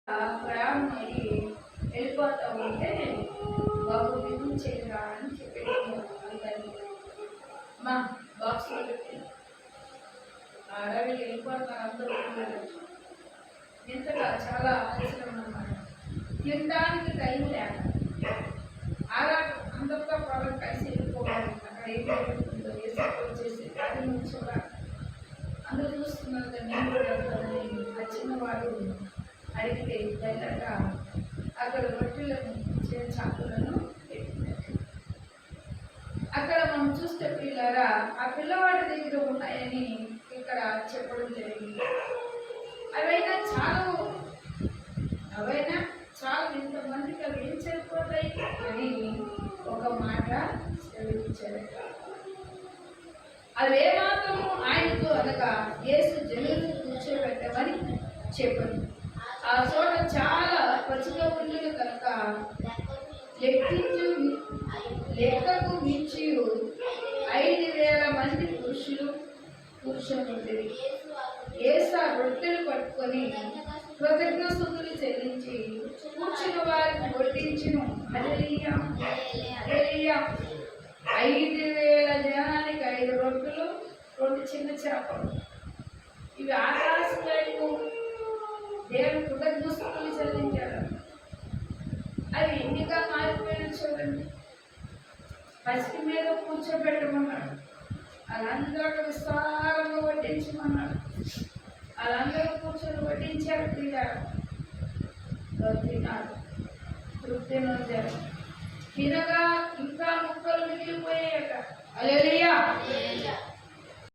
ప్రయాణం అయ్యి వెళ్ళిపోతూ ఉంటే బాబు దిగులు చేయరా అని చెప్పేది. మా బాక్స్లో పెట్టి అడవి వెళ్ళిపోతున్నారు అందరూ. ఇంతగా చాలా ఆలస్యం అన్నమాట. తినడానికి టైం లేక ఆరాటం అందరితో పొలం కలిసి వెళ్ళిపోవాలి. అక్కడ ఏం జరుగుతుందో వచ్చేసి అది చూడాలి. అందరూ చూస్తున్నారు కదా, నేను కూడా వెళ్తానని ఆ చిన్నవాడు అడిగితే వెళ్ళక అక్కడ రొట్టెలను చాకులను పెట్టినట్టు. అక్కడ మనం చూస్తే పిల్లరా ఆ పిల్లవాడి దగ్గర ఉన్నాయని ఇక్కడ చెప్పడం జరిగింది. అవైనా చాలా ఇంతమందికి అవి ఏం సరిపోతాయి అని ఒక మాట సెలవిచ్చారు. అవి ఏమాత్రము ఆయనతో అనగా యేసు జనులు కూర్చోబెట్టమని చెప్పారు. ఆ చోట చాలా పచ్చిగా ఉండేది కనుక లెక్కకు మించి 5,000 మంది పురుషులు కూర్చొని ఉండేది. యేసు ఆ రొట్టెలు పట్టుకొని కృతజ్ఞతలు చెల్లించి కూర్చున్న వారిని వడ్డించును. హల్లెలూయా హల్లెలూయా. 5,000 జనానికి 5 రొట్టెలు 2 చిన్న చేపలు. ఇవి ఆకాశం వైపు దేవుడు కృతజ్ఞతలు చెల్లించాడు. అవి ఎన్నిగా మారిపోయిన చూడండి. పసికి మీద కూర్చోబెట్టమన్నాడు. వాళ్ళందరూ విస్తారంగా వడ్డించమన్నాడు. వాళ్ళందరూ కూర్చొని వడ్డించారు. తిన్నారు, తృప్తి నొందారు. తినగా ఇంకా ముక్కలు మిగిలిపోయాక హల్లెలూయా.